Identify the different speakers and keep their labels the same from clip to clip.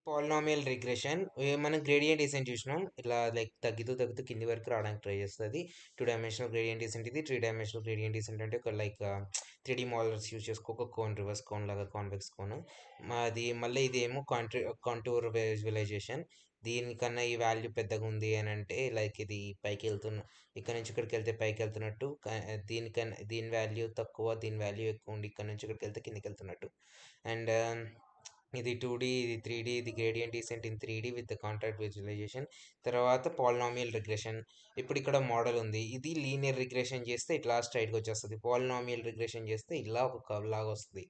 Speaker 1: Polynomial regression మనం gradient decent చూసినాం. ఇట్లా లైక్ తగ్గుతూ తగ్గుతూ కింది వరకు రావడానికి ట్రై చేస్తుంది. 2 డైమెన్షనల్ గ్రేడియంట్ డిసెంట్ ఇది. 3 డైమెన్షనల్ గ్రేడియంట్ డిసెంట్ అంటే ఒక లైక్ 3D మోడల్స్ యూజ్ చేసుకో, ఒక కోన్, రివర్స్ కోన్ లాగా, కాన్వెక్స్ కోన్. అది మళ్ళీ ఇదేమో కాంటూర్ విజువలైజేషన్. దీనికన్నా ఈ వాల్యూ పెద్దగా ఉంది అని అంటే లైక్ ఇది పైకి వెళ్తున్న, ఇక్కడ నుంచి ఇక్కడికి వెళ్తే పైకి వెళ్తున్నట్టు. దీనికన్నా దీని వాల్యూ తక్కువ, దీని వాల్యూ ఎక్కువ ఉండి ఇక్కడ నుంచి ఇక్కడికి వెళ్తే కిందికి వెళ్తున్నట్టు. అండ్ ఇది 2D, ఇది 3D, ఇది gradient descent in 3D with contract visualization. తర్వాత పాలినామియల్ రిగ్రెషన్. ఇప్పుడు ఇక్కడ మోడల్ ఉంది, ఇది లీనియర్ రిగ్రెషన్ చేస్తే ఇట్లా స్ట్రైట్గా వచ్చేస్తుంది. పాలినామియల్ రిగ్రెషన్ చేస్తే ఇలా ఒక కర్వ్ లాగా వస్తుంది.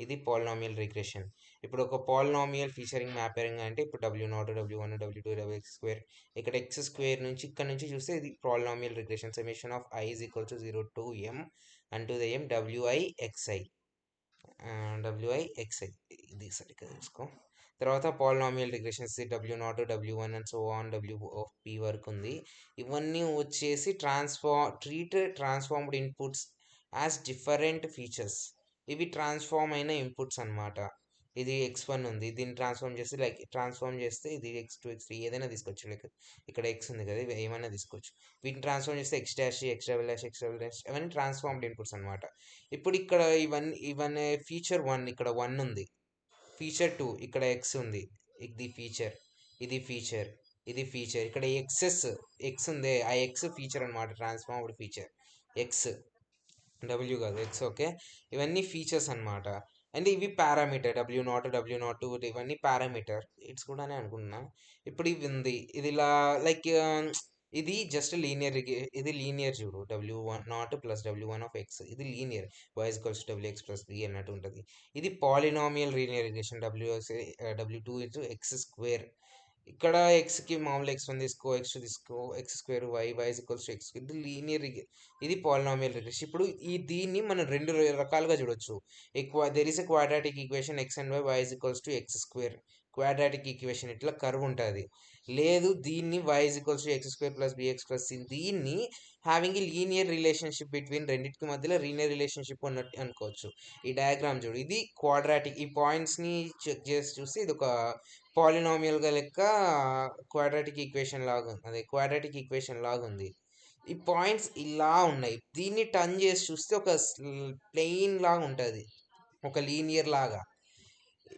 Speaker 1: ఇది పాలినామియల్ రిగ్రెషన్. ఇప్పుడు ఒక పాలినామియల్ ఫీచరింగ్ మ్యాపరింగ్ అంటే ఇప్పుడు W0, W1, W2, Wx2. ఇక్కడ x2 నుంచి ఇక్కడ నుంచి చూస్తే ఇది polynomial regression. Summation of I is equal to 0 to m unto the m Wi xi. Wixi ఇది సరిగ్గా చూసుకో. తర్వాత polynomial regressions W0, W1 and so on W of P వరకు ఉంది. ఇవన్నీ వచ్చేసి transformed inputs as different features. ఇవి transform అయిన ఇన్పుట్స్ అనమాట. ఇది x1 ఉంది, దీన్ని ట్రాన్స్ఫార్మ్ చేస్తే ఇది x2, x3 ఏదైనా తీసుకోవచ్చు. లైక్ ఇక్కడ x ఉంది కదా, ఇవి ఏమైనా తీసుకోవచ్చు. వీటిని ట్రాన్స్ఫార్మ్ చేస్తే x dash, x double dash, x double dash అవన్నీ ట్రాన్స్ఫార్మ్డ్ ఇన్పుట్స్ అనమాట. ఇప్పుడు ఇక్కడ ఇవన్నీ ఫీచర్ 1 ఇక్కడ 1 ఉంది, ఫీచర్ 2 ఇక్కడ x ఉంది, ఇది ఫీచర్, ఇది ఫీచర్, ఇది ఫీచర్. ఇక్కడ x ఉంది, ఆ x ఫీచర్ అనమాట, ట్రాన్స్ఫార్మ్డ్ ఫీచర్ x, W కాదు x. ఓకే, ఇవన్నీ ఫీచర్స్ అనమాట. అండ్ ఇవి పారామీటర్ W0, ఇవన్నీ పారామీటర్ ఇట్స్ కూడానే అనుకుంటున్నా. ఇప్పుడు ఇది ఉంది, ఇది ఇలా లైక్ ఇది జస్ట్ లీనియర్. ఇది లీనియర్ చూడు, W0 plus W1 of x, ఇది linear. y is equals to Wx plus b అన్నట్టు ఉంటుంది. ఇది polynomial linear regression, W2 into x2. ఇక్కడ ఎక్స్కి మామూలు x1 తీసుకో, x2 తీసుకో, x2 y is equals to x. ఇది లీనియర్, ఇది పాలినామియల్ రిగ్రెషన్. ఇప్పుడు దీన్ని మనం రెండు రకాలుగా చూడొచ్చు. There is a quadratic equation x and y is equals to x2. Quadratic equation ఇట్లా కర్వ్ ఉంటుంది. లేదు, దీన్ని y is equals to x2 plus bx plus c, దీన్ని having a linear relationship between రెండింటికి మధ్యలో లీనియర్ రిలేషన్షిప్ ఉన్నట్టు అనుకోవచ్చు. ఈ డయాగ్రామ్ చూడు, ఇది క్వాడ్రాటిక్. ఈ పాయింట్స్ని చెక్ చేసి చూస్తే ఇది ఒక పాలినామియల్గా లెక్క క్వాడ్రాటిక్ ఈక్వేషన్ లాగా ఉంది, అదే క్వాడ్రాటిక్ ఈక్వేషన్ లాగా ఉంది. ఈ పాయింట్స్ ఇలా ఉన్నాయి, దీన్ని టర్న్ చేసి చూస్తే ఒక ప్లెయిన్ లాగా ఉంటుంది, ఒక లీనియర్ లాగా.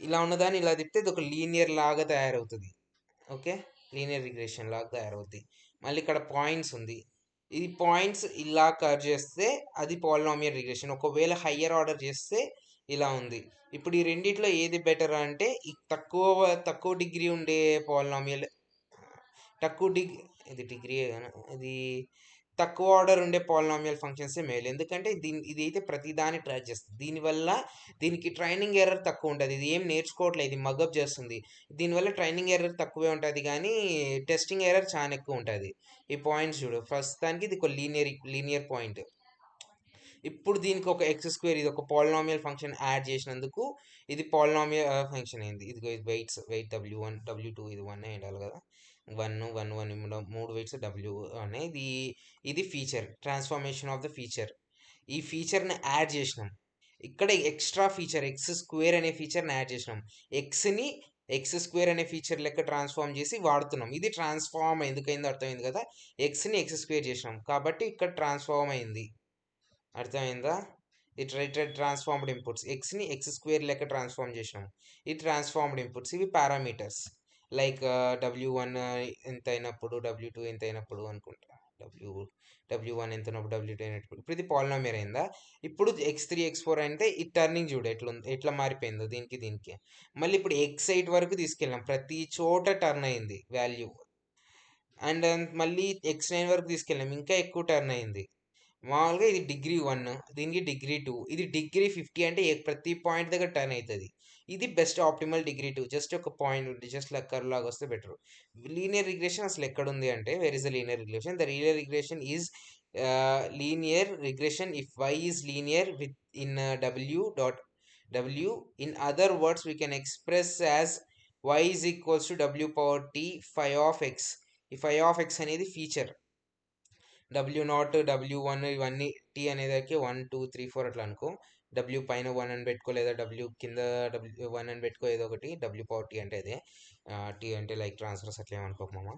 Speaker 1: ఇలా ఉన్నదాన్ని ఇలా తిప్పితే ఇది ఒక లీనియర్ లాగా తయారవుతుంది. ఓకే, లీనియర్ రిగ్రెషన్ లాగా తయారవుతుంది. మళ్ళీ ఇక్కడ పాయింట్స్ ఉంది, ఇది పాయింట్స్ ఇలా కర్వ్ చేస్తే అది పాలినామియల్ రిగ్రెషన్. ఒకవేళ హయ్యర్ ఆర్డర్ చేస్తే ఇలా ఉంది. ఇప్పుడు ఈ రెండిట్లో ఏది బెటర్ అంటే ఈ తక్కువ డిగ్రీ ఉండే పాలినామియల్, ఇది డిగ్రీ ఇది తక్కువ ఆర్డర్ ఉండే పాలినామియల్ ఫంక్షన్సే మేలు. ఎందుకంటే ఇది అయితే ప్రతిదాన్ని ట్రాక్ చేస్తుంది. దీనివల్ల దీనికి ట్రైనింగ్ ఎర్రర్ తక్కువ ఉంటుంది, ఇది ఏం నేర్చుకోవట్లేదు, ఇది మగప్ చేస్తుంది. దీనివల్ల ట్రైనింగ్ ఎర్రర్ తక్కువే ఉంటుంది కానీ టెస్టింగ్ ఎర్రర్ చాలా ఎక్కువ ఉంటుంది. ఈ పాయింట్స్ చూడు, ప్రస్తుతానికి ఇది ఒక లీనియర్ పాయింట్. ఇప్పుడు దీనికి ఒక x2, ఇది ఒక పాలినామియల్ ఫంక్షన్ యాడ్ చేసినందుకు ఇది పాలినామియల్ ఫంక్షన్ అయింది. ఇది వెయిట్ W1, W2, ఇది 1 ఉండాలి కదా, 1 1 1 3 వెయిట్స్ W అనేది. ఇది feature, transformation of the feature. ఈ ఫీచర్ని యాడ్ చేసినాం, ఇక్కడ ఎక్స్ట్రా ఫీచర్ x2 అనే ఫీచర్ని యాడ్ చేసినాం. ఎక్స్ని x2 అనే ఫీచర్ లెక్క ట్రాన్స్ఫార్మ్ చేసి వాడుతున్నాం. ఇది ట్రాన్స్ఫార్మ్ ఎందుకైందో అర్థమైంది కదా, ఎక్స్ని x2 చేసినాం కాబట్టి ఇక్కడ ట్రాన్స్ఫార్మ్ అయింది. అర్థమైందా? ఇది ట్రాన్స్ఫార్మ్డ్ ఇన్పుట్స్, ఎక్స్ని x2 లెక్క ట్రాన్స్ఫార్మ్ చేసినాం. ఈ ట్రాన్స్ఫార్మ్డ్ ఇన్పుట్స్ ఇవి పారామీటర్స్. లైక్ W1 ఎంత అయినప్పుడు, W2 ఎంత అయినప్పుడు అనుకుంటా, W1 ఎంత ఉన్నప్పుడు, W2 అయినప్పుడు. ఇప్పుడు ఇది పాలినామియల్ అయిందా? ఇప్పుడు x3 x4 అంటే ఈ టర్నింగ్ చూడు ఎట్లా మారిపోయిందో దీనికి. మళ్ళీ ఇప్పుడు x8 వరకు తీసుకెళ్ళాం, ప్రతి చోట టర్న్ అయింది వాల్యూ. అండ్ మళ్ళీ x9 వరకు తీసుకెళ్ళాం, ఇంకా ఎక్కువ టర్న్ అయింది. మామూలుగా ఇది డిగ్రీ 1, దీనికి డిగ్రీ 2, ఇది డిగ్రీ 50 అంటే ప్రతి పాయింట్ దగ్గర టర్న్ అవుతుంది. ఇది బెస్ట్ ఆప్టిమల్ డిగ్రీ 2, జస్ట్ ఒక పాయింట్ ఉండి జస్ట్ లెక్కర్ లాగా వస్తే బెటర్. లీనియర్ రిగ్రెషన్ అసలు ఎక్కడుంది అంటే, where is the linear regression? The linear regression is linear regression if y is linear with in W. In other words, we can express as y is equals to W power t phi of x. ఈ phi of x అనేది feature. W0, W1 ఇవన్నీ tea అనేదానికి 1 2 3 4 అట్లా అనుకో. W పైన 1 అని పెట్టుకో, లేదా W కింద W1 అని పెట్టుకో, ఏదో ఒకటి W పవర్ టీ అంటే అదే. టీ అంటే లైక్ ట్రాన్స్ఫర్స్ అట్లా ఏమనుకోకమా.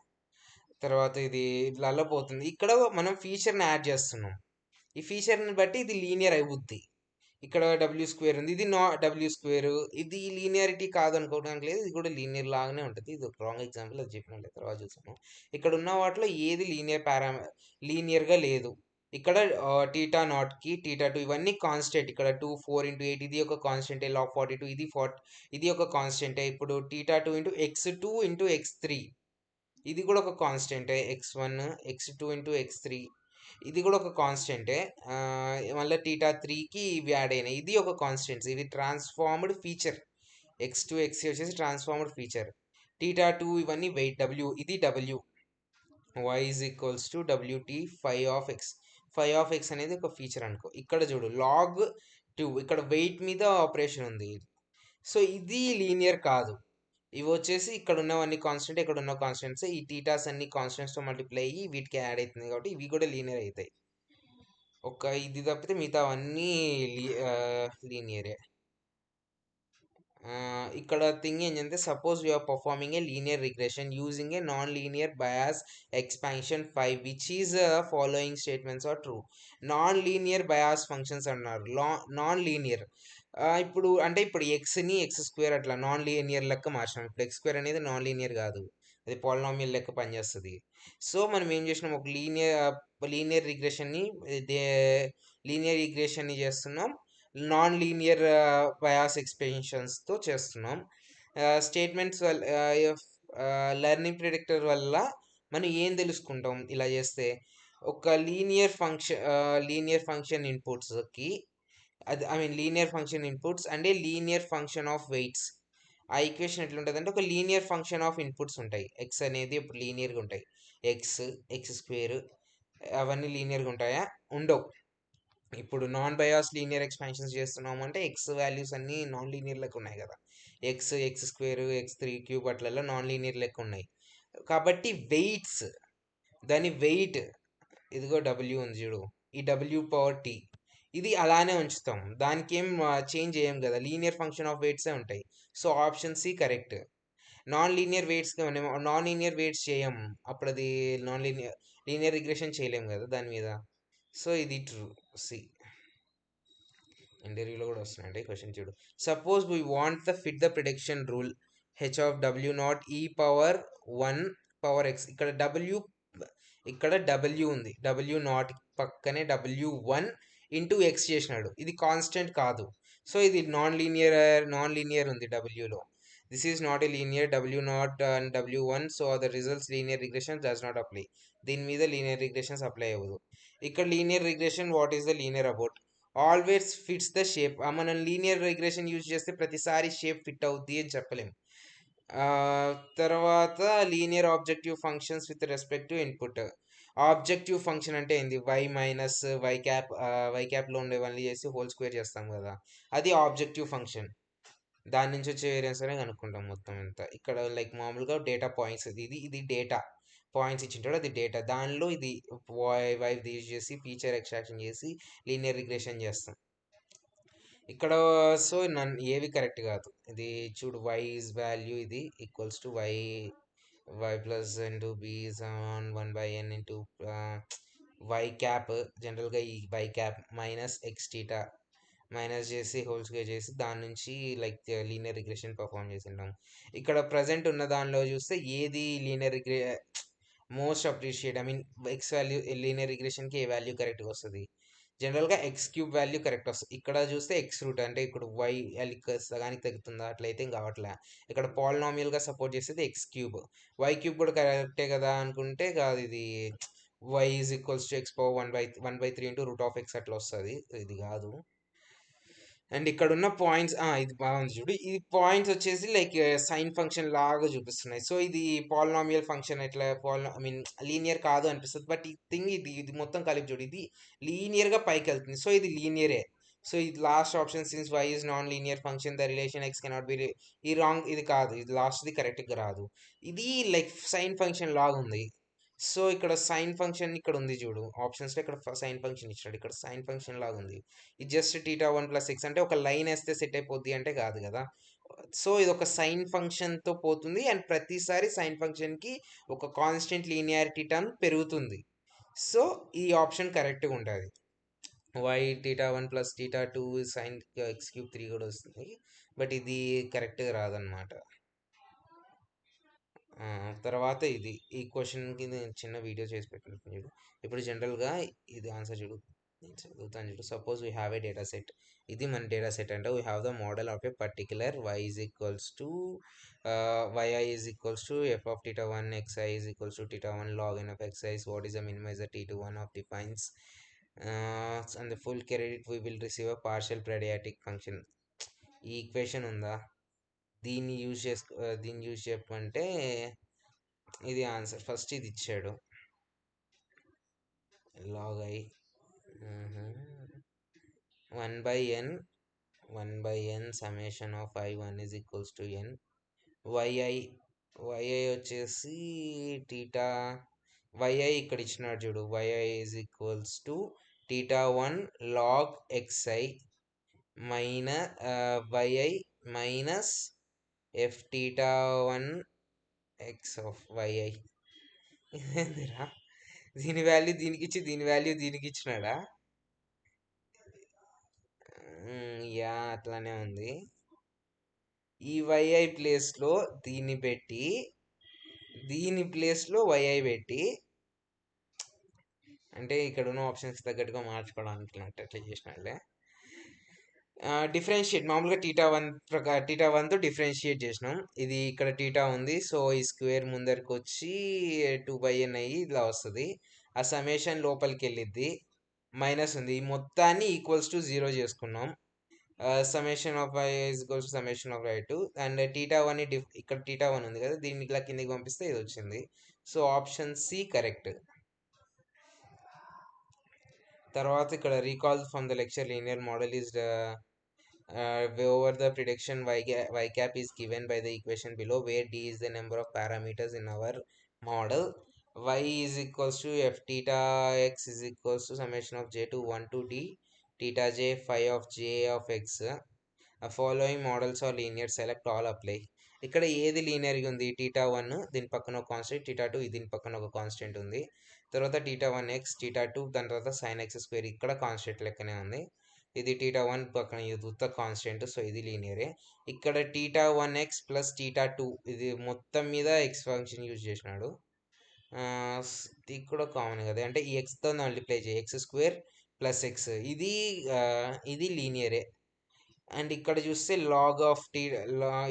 Speaker 1: తర్వాత ఇది ఇట్లా పోతుంది. ఇక్కడ మనం ఫీచర్ని యాడ్ చేస్తున్నాం. ఈ ఫీచర్ని బట్టి ఇది లీనియర్ అయిపోద్ది. ఇక్కడ డబ్ల్యూ స్క్వేర్ ఉంది, ఇది డబ్ల్యూ స్క్వేర్. ఇది లీనియారిటీ కాదు అనుకోవడానికి లేదు, ఇది కూడా లీనియర్ లాగానే ఉంటుంది. ఇది ఒక రాంగ్ ఎగ్జాంపుల్, అది చెప్పినట్లే తర్వాత చూసాము. ఇక్కడ ఉన్న వాటిలో ఏది లీనియర్గా లేదు. ఇక్కడ టీటా నాట్కి టీటా టూ ఇవన్నీ కాన్స్టెంట్. ఇక్కడ 2 4 × 8 ఇది ఒక కాన్స్టెంటే, లాగ్ 42 ఇది ఒక కాన్స్టెంటే. ఇప్పుడు theta two into x2 × x3 ఇది కూడా ఒక కాన్స్టెంటే. x1 x2 × x3 ఇది కూడా ఒక కాన్స్టెంటే. మళ్ళీ టీటా త్రీకి ఇవి యాడ్ అయినాయి, ఇది ఒక కాన్స్టెంట్స్. ఇది ట్రాన్స్ఫార్మ్డ్ ఫీచర్. x2 x3 వచ్చేసి ట్రాన్స్ఫార్మ్డ్ ఫీచర్. టీటా టూ ఇవన్నీ వెయిట్ డబ్ల్యూ, ఇది W. y equals to WT five of X అనేది ఒక ఫీచర్ అనుకో. ఇక్కడ చూడు లాగ్ 2, ఇక్కడ వెయిట్ మీద ఆపరేషన్ ఉంది. సో ఇది లీనియర్ కాదు. ఇవి వచ్చేసి ఇక్కడ ఉన్నవన్నీ కాన్స్టెంట్, ఇక్కడ ఉన్న కాన్స్టెంట్స్. ఈ టీటాస్ అన్ని కాన్స్టెంట్స్తో మల్టిప్లై అయ్యి వీటికి యాడ్ అవుతుంది కాబట్టి ఇవి కూడా లీనియర్ అవుతాయి. ఒక ఇది తప్పితే మిగతా అన్నీ లీనియరే. ఇక్కడ థింగ్ ఏంటంటే, suppose we are performing a linear regression using a non linear bias expansion 5 which is following statements are true. Non linear bias functions అన్నారు. నాన్ లీనియర్ ఇప్పుడు అంటే ఇప్పుడు ఎక్స్ని x² అట్లా నాన్ లీనియర్ లెక్క మార్చినాం. ఇప్పుడు x² అనేది నాన్ లీనియర్ కాదు, అది పాలినామియల్ లెక్క పనిచేస్తుంది. సో మనం ఏం చేసినాం, ఒక లీనియర్ రిగ్రెషన్ని చేస్తున్నాం, నాన్ లీనియర్ బయాస్ ఎక్స్పెన్షన్స్తో చేస్తున్నాం. స్టేట్మెంట్స్ లెర్నింగ్ ప్రిడిక్టర్ వల్ల మనం ఏం తెలుసుకుంటాం ఇలా చేస్తే. ఒక లీనియర్ ఫంక్షన్ ఇన్పుట్స్కి అది linear function inputs and a linear function of weights. ఆ ఈక్వేషన్ ఎట్లుంటుంది అంటే, ఒక లీనియర్ ఫంక్షన్ ఆఫ్ ఇన్పుట్స్ ఉంటాయి. ఎక్స్ అనేది ఇప్పుడు లీనియర్గా ఉంటాయి, x² అవన్నీ లీనియర్గా ఉంటాయా? ఉండవు. ఇప్పుడు నాన్ బయాస్ లీనియర్ ఎక్స్పాన్షన్స్ చేస్తున్నాము అంటే ఎక్స్ వాల్యూస్ అన్నీ నాన్ లీనియర్ లెక్క ఉన్నాయి కదా. x² x3³ అట్లలో నాన్ లీనియర్ లెక్క ఉన్నాయి కాబట్టి వెయిట్స్, దాని వెయిట్ ఇదిగో డబ్ల్యూ ఉంది చూడు, ఈ w⁻t ఇది అలానే ఉంచుతాం, దానికి ఏం చేంజ్ చేయం కదా, లీనియర్ ఫంక్షన్ ఆఫ్ వెయిట్సే ఉంటాయి. So option C correct. Non linear weights చేయం, అప్పుడు అది లీనియర్ రిగ్రెషన్ చేయలేం కదా దాని మీద. సో ఇది ట్రూ, సి. ఇంటర్వ్యూలో కూడా వస్తున్నాయండి క్వశ్చన్ చూడు. Suppose we want the fit the prediction rule H of w0 e⁻1 ఇక్కడ డబ్ల్యూ ఉంది, w0 పక్కనే w1 × x చేసినాడు, ఇది కాన్స్టెంట్ కాదు. సో ఇది నాన్ లీనియర్ ఉంది డబ్ల్యూలో. This is not a linear w0 and w1, so the results linear regression does not apply. దీని మీద లీనియర్ రిగ్రెషన్స్ అప్లై అవ్వదు. ఇక్కడ linear regression what is the linear about always fits the shape. మనం linear regression use చేస్తే ప్రతిసారి shape fit అవుద్ది అని చెప్పలేం. తర్వాత linear objective functions with respect to input. Objective function అంటే ఏంది, వై క్యాప్లో ఉండేవన్నీ చేసి హోల్ స్క్వేర్ చేస్తాం కదా, అది ఆబ్జెక్టివ్ ఫంక్షన్. దాని నుంచి వచ్చే వేరియన్స్ అనే కనుక్కుంటాం మొత్తం ఎంత. ఇక్కడ లైక్ మామూలుగా డేటా పాయింట్స్, ఇది డేటా పాయింట్స్ ఇచ్చింటాడు, అది డేటా. దానిలో ఇది వై యూజ్ చేసి ఫీచర్ ఎక్స్ట్రాక్షన్ చేసి లీనియర్ రిగ్రెషన్ చేస్తాం ఇక్కడ. సో ఏవి కరెక్ట్ కాదు. ఇది చూడు, y is వాల్యూ ఇది equals to y plus into B is on 1/n into y cap. జనరల్గా ఈ y cap minus x theta minus చేసి హోల్ స్క్వేర్ చేసి దాని నుంచి లైక్ లీనియర్ రిగ్రెషన్ పర్ఫామ్ చేసి ఉంటాం. ఇక్కడ ప్రజెంట్ ఉన్న దానిలో చూస్తే ఏది most appreciate x value linear రిగ్రెషన్కి ఏ వాల్యూ కరెక్ట్గా వస్తుంది, జనరల్గా x³ వాల్యూ కరెక్ట్ వస్తుంది. ఇక్కడ చూస్తే x రూట్ అంటే ఇప్పుడు y సగానికి తగ్గుతుందా, అట్లయితే ఇంకా కావట్లే. ఇక్కడ పాలినామియల్గా సపోర్ట్ చేసేది x³ y³ కూడా కరెక్టే కదా అనుకుంటే కాదు, ఇది y is equals to x⁻1/3 × √x అట్లా వస్తుంది, ఇది కాదు. అండ్ ఇక్కడ ఉన్న పాయింట్స్ ఇది బాగుంది చూడు, ఈ పాయింట్స్ వచ్చేసి లైక్ సైన్ ఫంక్షన్ లాగా చూపిస్తున్నాయి. సో ఇది పాలినామియల్ ఫంక్షన్ ఎట్లా లీనియర్ కాదు అనిపిస్తుంది, బట్ ఈ థింగ్ ఇది మొత్తం కలిపి చూడు, ఇది లీనియర్గా పైకి వెళ్తుంది. సో ఇది లీనియరే. సో ఇది last option, since y is non linear function the relation x cannot be, ఈ రాంగ్, ఇది కాదు, ఇది లాస్ట్ది కరెక్ట్గా రాదు. ఇది లైక్ సైన్ ఫంక్షన్ లాగా ఉంది. సో ఇక్కడ సైన్ ఫంక్షన్ ఇక్కడ ఉంది చూడు ఆప్షన్స్లో, ఇక్కడ సైన్ ఫంక్షన్ ఇచ్చాడు, ఇక్కడ సైన్ ఫంక్షన్ లాగా ఉంది. ఇది జస్ట్ θ1 + x అంటే ఒక లైన్ వేస్తే సెట్ అయిపోద్ది అంటే కాదు కదా. సో ఇది ఒక సైన్ ఫంక్షన్తో పోతుంది అండ్ ప్రతిసారి సైన్ ఫంక్షన్కి ఒక కాన్స్టెంట్ లీనియారిటీ టర్మ్ పెరుగుతుంది. సో ఈ ఆప్షన్ కరెక్ట్గా ఉంటుంది. Y theta one plus theta two sine X cube three కూడా వస్తుంది, బట్ ఇది కరెక్ట్గా రాదనమాట. తర్వాత ఇది ఈ క్వశ్చన్కి నేను చిన్న వీడియో చేసి పెట్టాను చూడు. ఇప్పుడు జనరల్గా ఇది ఆన్సర్ చూడు, నేను చదువుతాను చూడు. Suppose we have a data set. ఇది మన డేటా సెట్ అంటే we have the model of a particular y is equals to y i is equals to f of theta one x i is equals to theta one log n of x i's what is the minimizer t to one of defines and the full credit we will receive a partial predictive function. ఈ equation ఉందా, దీన్ని use చెప్పంటే ఇది answer. First ఇది ఇచ్చాడు log I 1/n summation of i1 is equals to n yi వచ్చేసి theta yi ఇక్కడ ఇచ్చినాడు చూడు. yi is equals to theta 1 log xi yi minus F theta 1 x of yi. ఇదేందిరా, దీని వాల్యూ దీనికి ఇచ్చి దీని వాల్యూ దీనికి ఇచ్చినాడా? యా అట్లానే ఉంది. ఈ yi ప్లేస్లో దీన్ని పెట్టి దీని ప్లేస్లో yi పెట్టి, అంటే ఇక్కడ ఉన్న ఆప్షన్స్ తగ్గట్టుగా మార్చుకోవడానికి అట్లా చేసినాడులే. డిఫరెన్షియేట్ మామూలుగా టీటా వన్తో డిఫరెన్షియేట్ చేసినాం. ఇది ఇక్కడ టీటా ఉంది, సో ఈ స్క్వేర్ ముందరికి వచ్చి 2/n అయ్యి ఇలా వస్తుంది. ఆ సమేషన్ లోపలికి వెళ్ళిద్ది, మైనస్ ఉంది. ఈ మొత్తాన్ని ఈక్వల్స్ టు 0 చేసుకున్నాం. Summation of i is equals to summation of i two and theta one ఇక్కడ టీటా వన్ ఉంది కదా, దీన్ని ఇట్లా కిందకి పంపిస్తే ఇది వచ్చింది. So option C correct. తర్వాత ఇక్కడ recall from the lecture linear model is over the prediction y cap is given by the equation below where d is the number of parameters in our model. Y is equals to f theta x is equals to summation of j to 1 to d theta j phi of j of x. Following models are linear, select all apply. ఇక్కడ ఏది లీనియర్గా ఉంది? Theta one దీని పక్కన ఒక constant, theta two దీని పక్కన ఒక constant ఉంది. తర్వాత theta one X, theta two, దాని తర్వాత సైన్ ఎక్స్ స్క్వేర్ ఇక్కడ కాన్స్టెంట్ లెక్కనే ఉంది. ఇది టీటా వన్ పక్కన ఇది ఉత్త కాన్స్టెంట్, సో ఇది లీనియరే. ఇక్కడ theta one X plus theta two ఇది మొత్తం మీద ఎక్స్ ఫంక్షన్ యూజ్ చేసినాడు. ఇది కూడా కామన్ కదా, అంటే ఈ ఎక్స్తో మల్టిప్లై చేయి, ఎక్స్ స్క్వేర్ ప్లస్ ఎక్స్, ఇది లీనియరే. అండ్ ఇక్కడ చూస్తే లాగ్ ఆఫ్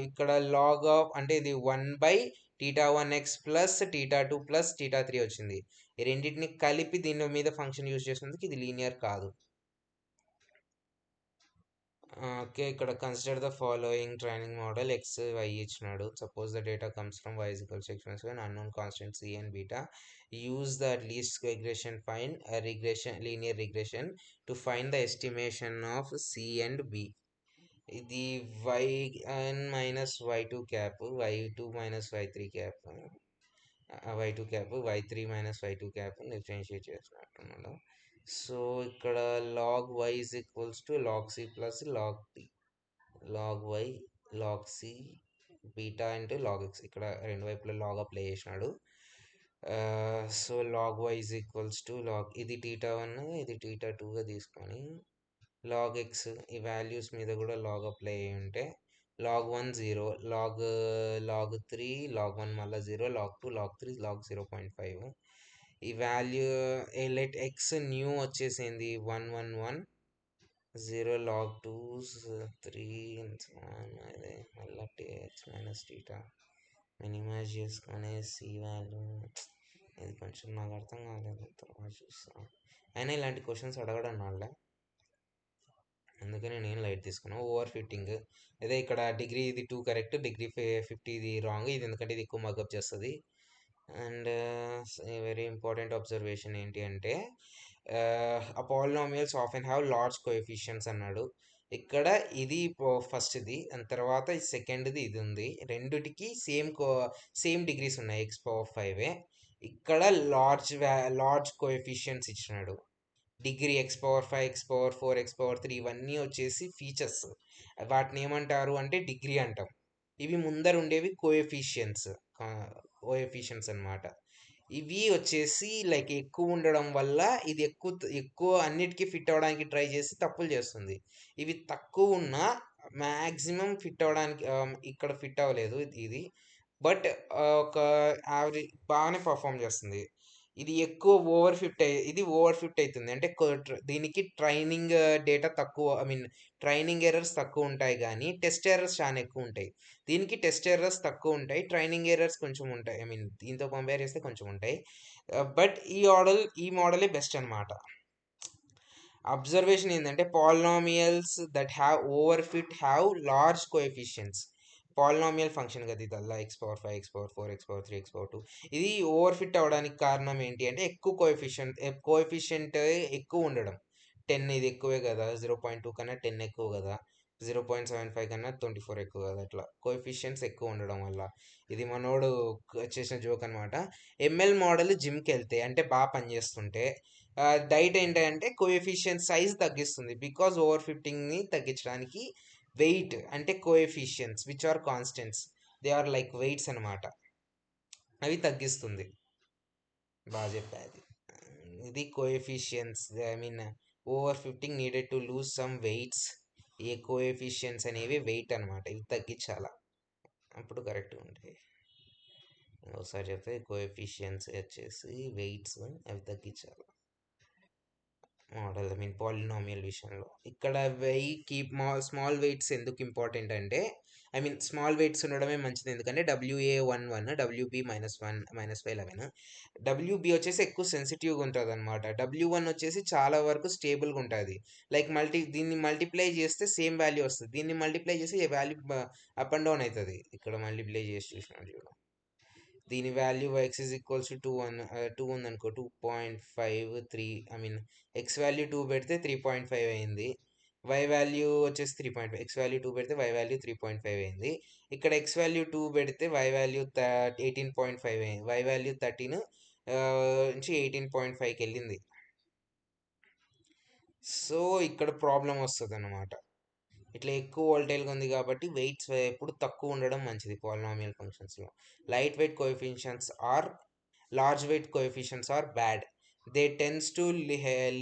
Speaker 1: ఇక్కడ లాగ్ ఆఫ్ అంటే ఇది 1/θ1x ప్లస్ θ2 ప్లస్ θ3 వచ్చింది. ఈ రెండింటిని కలిపి దీని మీద ఫంక్షన్ యూజ్ చేసినందుకు ఇది లీనియర్ కాదు. ఓకే, ఇక్కడ consider the following training model x y ఇచ్చినాడు. Suppose the data comes from y is equals x one unknown constant c and beta. Use the least regression find linear regression to find the estimation of c and b. ఇది y1 minus y2 cap, y2 minus y3 cap, y2 cap, y3 minus y2 cap differentiate చేస్తున్నట్టున్నాడు. So ఇక్కడ log y is equals to log c plus log tea, log y log c beta into log x. ఇక్కడ రెండు వైపులా log apply చేసినాడు. So log y is equals to log ఇది theta one ఇది theta టూగా తీసుకొని log X ఈ values మీద కూడా లాగ్ అప్లై అయ్యి ఉంటే లాగ్ 1 0, లాగ్ 3 లాగ్ 1 మళ్ళీ 0, లాగ్ 2 లాగ్ 3 లాగ్ 0.5. ఈ వాల్యూ లెట్ ఎక్స్ న్యూ వచ్చేసింది 1 1 1 0 లాగ్ 2 3 అదే మళ్ళీ ఎక్స్ మైనస్ టీటా మినిమైజ్ చేసుకొని సి వాల్యూ. ఇది కొంచెం నాకు అర్థం కాలేదు, తర్వాత చూస్తాను. అయినా ఇలాంటి క్వశ్చన్స్ అడగడం వాళ్ళ, అందుకని నేను లైట్ తీసుకున్నాను. ఓవర్ ఫిట్టింగ్ అదే ఇక్కడ డిగ్రీ ఇది 2 కరెక్ట్, డిగ్రీ 50 ఇది రాంగ్. ఇది ఎందుకంటే ఇది ఎక్కువ మగప్ చేస్తుంది. అండ్ వెరీ ఇంపార్టెంట్ అబ్జర్వేషన్ ఏంటి అంటే polynomials often have large coefficients అన్నాడు. ఇక్కడ ఇది ఫస్ట్ది అండ్ తర్వాత సెకండ్ది ఇది ఉంది. రెండిటికి సేమ్ డిగ్రీస్ ఉన్నాయి, ఎక్స్ పవర్ 5. ఇక్కడ లార్జ్ కోఎఫిషియన్స్ ఇచ్చినాడు. Degree X power 5, X power 4, X power 3 ఇవన్నీ వచ్చేసి ఫీచర్స్. వాటిని ఏమంటారు అంటే డిగ్రీ అంటాం. ఇవి ముందర ఉండేవి కోఎఫిషియన్స్, కోఎఫిషియన్స్ అన్నమాట. ఇవి వచ్చేసి లైక్ ఎక్కువ ఉండడం వల్ల ఇది ఎక్కువ అన్నిటికీ ఫిట్ అవ్వడానికి ట్రై చేసి తప్పులు చేస్తుంది. ఇవి తక్కువ ఉన్న మ్యాక్సిమం ఫిట్ అవ్వడానికి ఇక్కడ ఫిట్ అవ్వలేదు ఇది. బట్ ఒక యావరేజ్ బాగానే పర్ఫామ్ చేస్తుంది. ఇది ఎక్కువ ఇది ఓవర్ ఫిట్ అవుతుంది అంటే దీనికి ట్రైనింగ్ డేటా తక్కువ, ఐ మీన్ ట్రైనింగ్ ఎర్రర్స్ తక్కువ ఉంటాయి కానీ టెస్ట్ ఎర్రర్స్ చాలా ఎక్కువ ఉంటాయి. దీనికి టెస్ట్ ఎర్రర్స్ తక్కువ ఉంటాయి, ట్రైనింగ్ ఎర్రర్స్ కొంచెం ఉంటాయి, ఐ మీన్ దీంతో కంపేర్ చేస్తే కొంచెం ఉంటాయి. బట్ ఈ మోడలే బెస్ట్ అనమాట. అబ్జర్వేషన్ ఏంటంటే polynomials that have over fit have large coefficients. Polynomial function కదా ఇదల్లా, x⁴, x⁴, x⁴, x⁴, ఇది ఓవర్ ఫిట్ అవ్వడానికి కారణం ఏంటి అంటే ఎక్కువ కోఎఫిషియంట్ ఎక్కువ ఉండడం. 10 ఇది ఎక్కువే కదా, 0.2 కన్నా 10 ఎక్కువ కదా, 0.75 కన్నా 24 ఎక్కువ కదా, అట్లా కోఎఫిషియన్స్ ఎక్కువ ఉండడం వల్ల. ఇది మనోడు చేసిన జోక్ అనమాట. ఎంఎల్ మోడల్ జిమ్కి వెళ్తే అంటే బాగా పనిచేస్తుంటే డైట్ ఏంటంటే కోఎఫిషియన్స్ సైజ్ తగ్గిస్తుంది. బికాజ్ ఓవర్ ఫిట్టింగ్ని తగ్గించడానికి వెయిట్ అంటే coefficients which are constants, they are like weights అనమాట, అవి తగ్గిస్తుంది. బాగా చెప్పాది. ఇది coefficients, I mean over fitting needed to lose some weights. ఏ కోఎఫిషియన్స్ అనేవి వెయిట్ అనమాట, ఇవి తగ్గించాల అప్పుడు కరెక్ట్గా ఉంటాయి. ఒకసారి చెప్తే కోఎఫిషియన్స్ వచ్చేసి వెయిట్స్ అవి తగ్గించాలి మోడల్, ఐ మీన్ పాలినామియల్ విషయంలో. ఇక్కడ స్మాల్ వెయిట్స్ ఎందుకు ఇంపార్టెంట్ అంటే, ఐ మీన్ స్మాల్ వెయిట్స్ ఉండడమే మంచిది. ఎందుకంటే WA11, WB-1 -11, WB వచ్చేసి ఎక్కువ సెన్సిటివ్గా ఉంటుంది అనమాట. W1 వచ్చేసి చాలా వరకు స్టేబుల్గా ఉంటుంది. లైక్ దీన్ని మల్టిప్లై చేస్తే సేమ్ వాల్యూ వస్తుంది, దీన్ని మల్టిప్లై చేసి వాల్యూ అప్ అండ్ డౌన్ అవుతుంది. ఇక్కడ మల్టిప్లై చేసి చూసినట్టు చూడ, దీని value x is equals to 2 ఉందనుకో, 2.53, ఐ మీన్ ఎక్స్ వాల్యూ 2 పెడితే 3.5 అయింది, వై వాల్యూ వచ్చేసి 3.5, ఎక్స్ వాల్యూ 2 పెడితే వై వాల్యూ 3.5 అయింది. ఇక్కడ ఎక్స్ వాల్యూ 2 పెడితే వై వాల్యూ 18.5 అయింది, వై వాల్యూ 13 నుంచి 18.5కి వెళ్ళింది. సో ఇక్కడ ప్రాబ్లం వస్తుంది అన్నమాట. ఇట్లా ఎక్కువ వోల్టైల్గా ఉంది కాబట్టి వెయిట్స్ ఎప్పుడు తక్కువ ఉండడం మంచిది పాలినామియల్ ఫంక్షన్స్లో. Light weight coefficients are large weight coefficients are bad. They tends to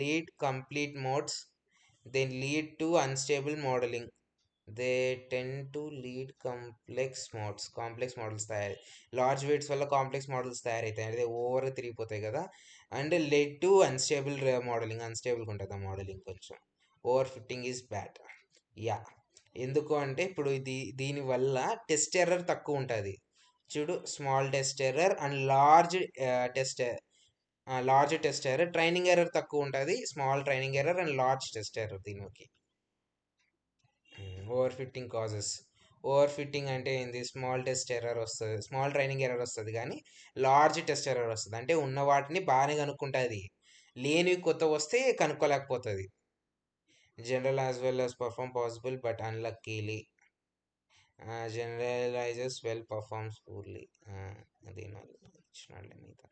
Speaker 1: lead complete modes, they lead to unstable modelling, they tend to lead complex models తయారు. లార్జ్ వెయిట్స్ వల్ల కాంప్లెక్స్ మోడల్స్ తయారవుతాయి, అదే ఓవర్గా తిరిగిపోతాయి కదా. And led to unstable modelling, అన్స్టేబుల్గా ఉంటుంది ఆ మోడలింగ్, కొంచెం over fitting is bad. Yeah, ఎందుకు అంటే ఇప్పుడు దీనివల్ల టెస్ట్ ఎర్రర్ తక్కువ ఉంటుంది. చూడు, small test error and test test error, training error తక్కువ ఉంటుంది, small training error and large test error దీనికి. Over fitting causes, over fitting అంటే ఏంది, స్మాల్ టెస్ట్ ఎర్రర్ వస్తుంది, స్మాల్ ట్రైనింగ్ ఎర్రర్ వస్తుంది కానీ లార్జ్ టెస్ట్ ఎర్రర్ వస్తుంది. అంటే ఉన్న వాటిని బాగానే కనుక్కుంటుంది, లేనివి కొత్త వస్తే కనుక్కోలేకపోతుంది. General as well as perform possible but unluckily. Generalizes well, performs poorly. అదేనా ఇచ్చినాడులే మిగతా.